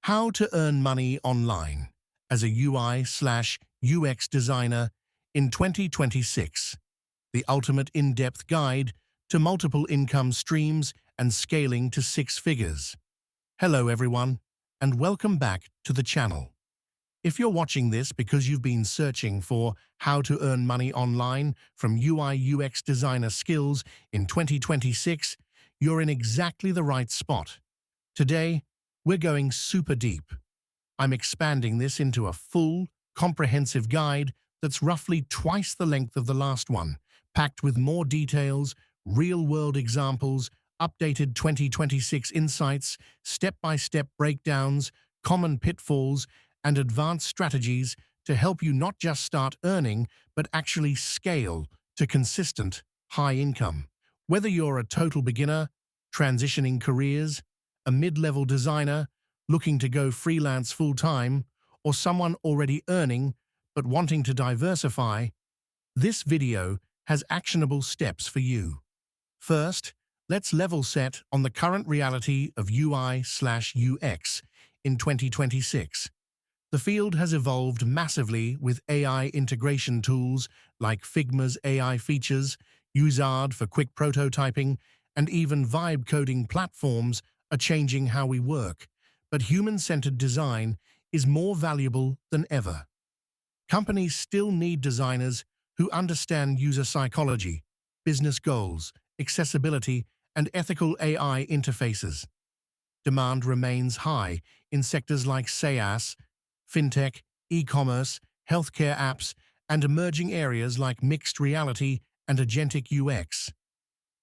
How to earn money online as a UI/UX designer in 2026. The ultimate in-depth guide to multiple income streams and scaling to six figures. Hello everyone, and welcome back to the channel. If you're watching this because you've been searching for how to earn money online from UI/UX designer skills in 2026, you're in exactly the right spot. Today, we're going super deep. I'm expanding this into a full, comprehensive guide that's roughly twice the length of the last one, packed with more details, real-world examples, updated 2026 insights, step-by-step breakdowns, common pitfalls, and advanced strategies to help you not just start earning, but actually scale to consistent, high income. Whether you're a total beginner, transitioning careers, a mid-level designer looking to go freelance full-time, or someone already earning but wanting to diversify, this video has actionable steps for you. First, let's level set on the current reality of UI/UX in 2026. The field has evolved massively with AI integration tools like Figma's AI features, Uzard for quick prototyping, and even vibe coding platforms are changing how we work, but human-centered design is more valuable than ever. Companies still need designers who understand user psychology, business goals, accessibility, and ethical AI interfaces. Demand remains high in sectors like SaaS, Fintech, e-commerce, healthcare apps, and emerging areas like mixed reality and agentic UX.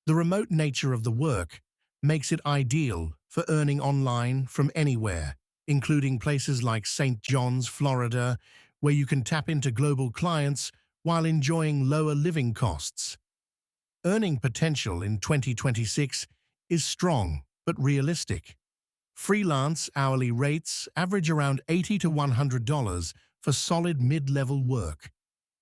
The remote nature of the work makes it ideal for earning online from anywhere, including places like St. John's, Florida, where you can tap into global clients while enjoying lower living costs. Earning potential in 2026 is strong but realistic. Freelance hourly rates average around $80 to $100 for solid mid-level work,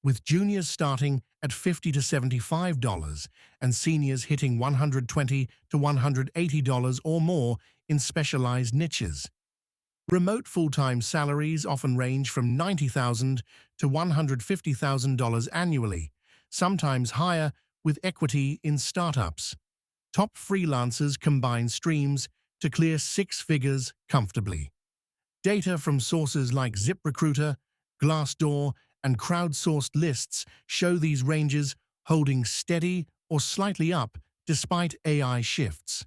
with juniors starting at $50 to $75 and seniors hitting $120 to $180 or more in specialized niches. Remote full-time salaries often range from $90,000 to $150,000 annually, sometimes higher with equity in startups. Top freelancers combine streams to clear six figures comfortably. Data from sources like ZipRecruiter, Glassdoor, and crowdsourced lists show these ranges holding steady or slightly up despite AI shifts.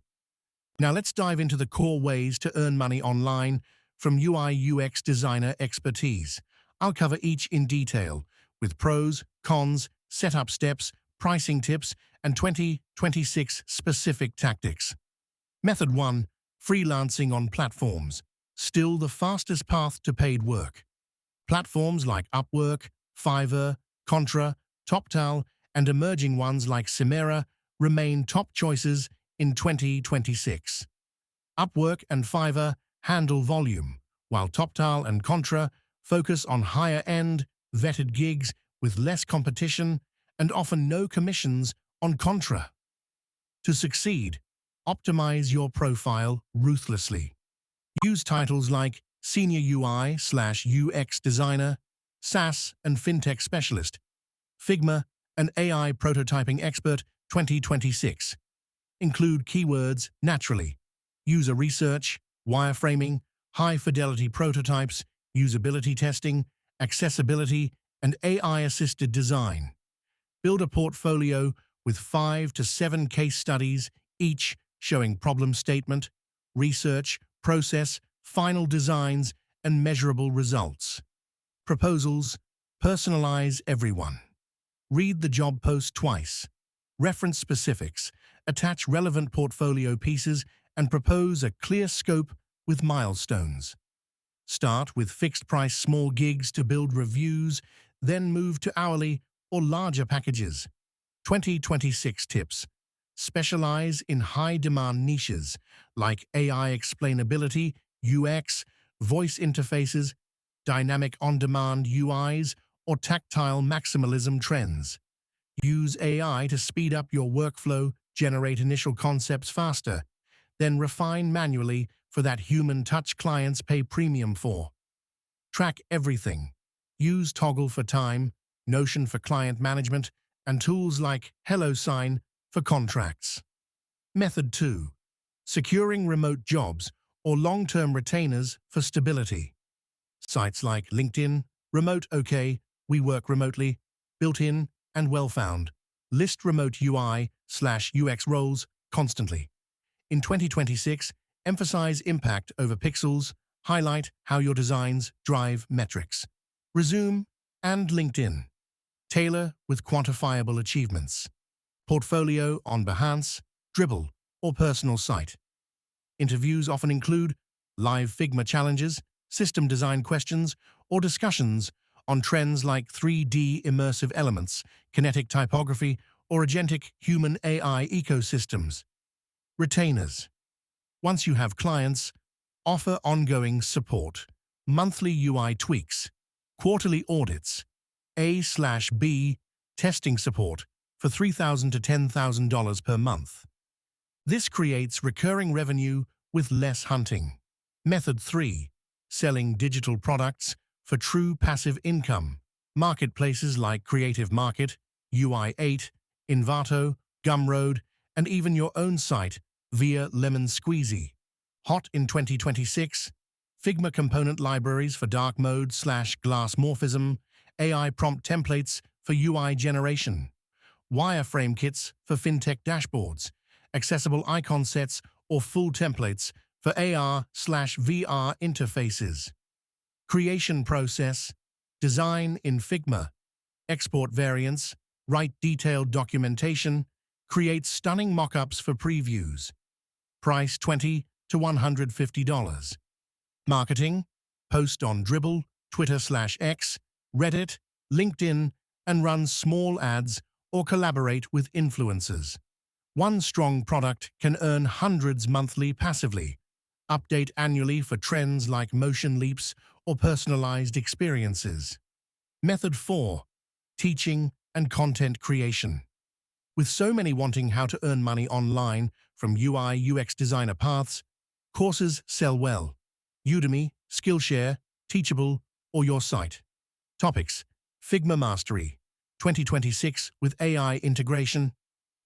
Now let's dive into the core ways to earn money online from UI/UX designer expertise. I'll cover each in detail, with pros, cons, setup steps, pricing tips, and 2026 specific tactics. Method 1. Freelancing on platforms. Still the fastest path to paid work. Platforms like Upwork, Fiverr, Contra, TopTal, and emerging ones like Cimera remain top choices in 2026. Upwork and Fiverr handle volume, while TopTal and Contra focus on higher-end, vetted gigs with less competition and often no commissions on Contra. To succeed, optimize your profile ruthlessly. Use titles like Senior UI/UX Designer, SaaS and Fintech Specialist, Figma and AI Prototyping Expert 2026. Include keywords naturally. User research, wireframing, high-fidelity prototypes, usability testing, accessibility, and AI-assisted design. Build a portfolio with 5 to 7 case studies, each showing problem statement, research, process, final designs, and measurable results. Proposals. Personalize everyone. Read the job post twice. Reference specifics. Attach relevant portfolio pieces and propose a clear scope with milestones. Start with fixed-price small gigs to build reviews, then move to hourly or larger packages. 2026 tips. Specialize in high-demand niches like AI explainability, UX, voice interfaces, dynamic on-demand UIs, or tactile maximalism trends. Use AI to speed up your workflow, generate initial concepts faster, then refine manually for that human touch clients pay premium for. Track everything. Use Toggle for time, Notion for client management, and tools like HelloSign for contracts. Method 2. Securing remote jobs or long-term retainers for stability. Sites like LinkedIn, Remote OK, We Work Remotely, Built-in, and Well-Found list remote UI/UX roles constantly. In 2026, emphasize impact over pixels, highlight how your designs drive metrics. Resume and LinkedIn. Tailor with quantifiable achievements. Portfolio on Behance, Dribble, or personal site. Interviews often include live Figma challenges, system design questions, or discussions on trends like 3D immersive elements, kinetic typography, or agentic human-AI ecosystems. Retainers. Once you have clients, offer ongoing support, monthly UI tweaks, quarterly audits, A/B testing support for $3,000 to $10,000 per month. This creates recurring revenue with less hunting. Method 3. Selling digital products for true passive income. Marketplaces like Creative Market, UI8, Envato, Gumroad, and even your own site via Lemon Squeezy. Hot in 2026, Figma component libraries for dark mode/glass morphism, AI prompt templates for UI generation, wireframe kits for fintech dashboards, accessible icon sets or full templates for AR/VR interfaces. Creation process, design in Figma, export variants, write detailed documentation, create stunning mock-ups for previews. Price $20 to $150. Marketing, post on Dribble, Twitter/X, Reddit, LinkedIn, and run small ads or collaborate with influencers. One strong product can earn hundreds monthly passively. Update annually for trends like motion leaps or personalized experiences. Method 4. Teaching and content creation. With so many wanting how to earn money online from UI/UX designer paths, courses sell well. Udemy, Skillshare, Teachable, or your site. Topics: Figma Mastery, 2026 with AI integration,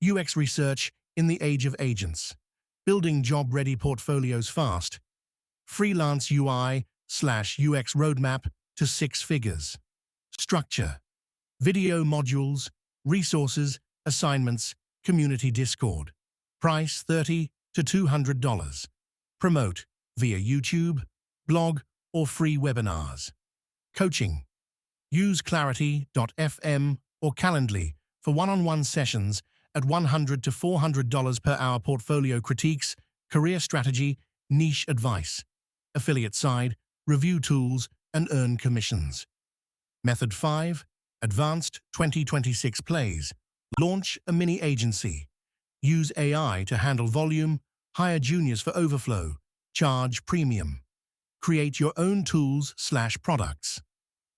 UX research in the age of agents, building job-ready portfolios fast, freelance UI/UX roadmap to 6 figures. Structure: video modules, resources, assignments, community Discord. Price $30 to $200. Promote via YouTube, blog, or free webinars. Coaching: use Clarity.fm or Calendly for one-on-one sessions at $100 to $400 per hour. Portfolio critiques, career strategy, niche advice. Affiliate side, review tools, and earn commissions. Method 5. Advanced 2026 plays. Launch a mini agency. Use AI to handle volume, hire juniors for overflow, charge premium. Create your own tools/products.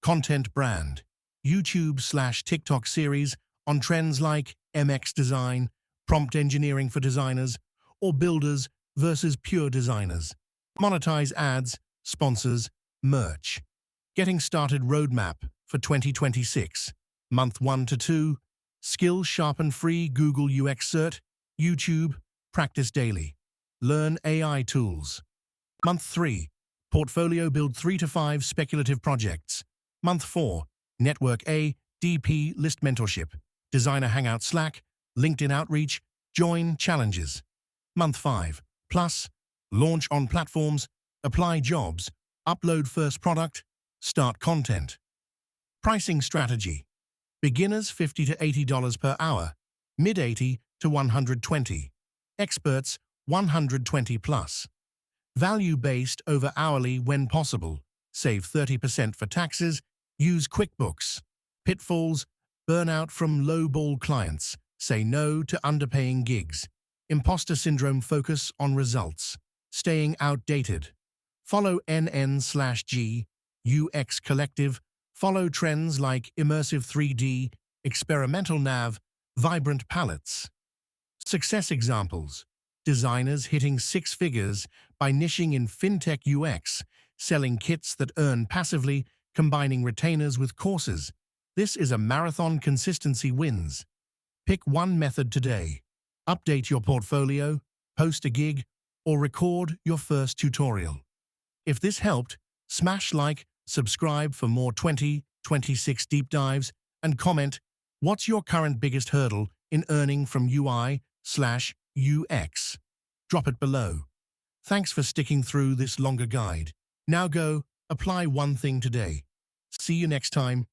Content brand. YouTube/TikTok series on trends like uxdesign, prompt engineering for designers, or builders versus pure designers. Monetize ads, sponsors, merch. Getting started roadmap for 2026. Month 1 to 2. Skill sharpen free Google UX cert, YouTube, practice daily. Learn AI tools. Month 3. Portfolio build 3 to 5 speculative projects. Month 4. Network A, DP list mentorship. Designer Hangout Slack, LinkedIn outreach, join challenges. Month 5. Plus, launch on platforms, apply jobs, upload first product, start content. Pricing strategy. Beginners $50 to $80 per hour, mid-80 to $120, experts $120 plus. Value-based over hourly when possible, save 30% for taxes, use QuickBooks. Pitfalls: burnout from low-ball clients, say no to underpaying gigs. Imposter syndrome: focus on results, staying outdated. Follow NN/G, UX Collective. Follow trends like immersive 3D, experimental nav, vibrant palettes. Success examples: designers hitting six figures by niching in Fintech UX, selling kits that earn passively, combining retainers with courses. This is a marathon. Consistency wins. Pick one method today. Update your portfolio, post a gig, or record your first tutorial. If this helped, smash like, subscribe for more 2026 deep dives, and comment, what's your current biggest hurdle in earning from UI/UX? Drop it below. Thanks for sticking through this longer guide. Now go, apply one thing today. See you next time.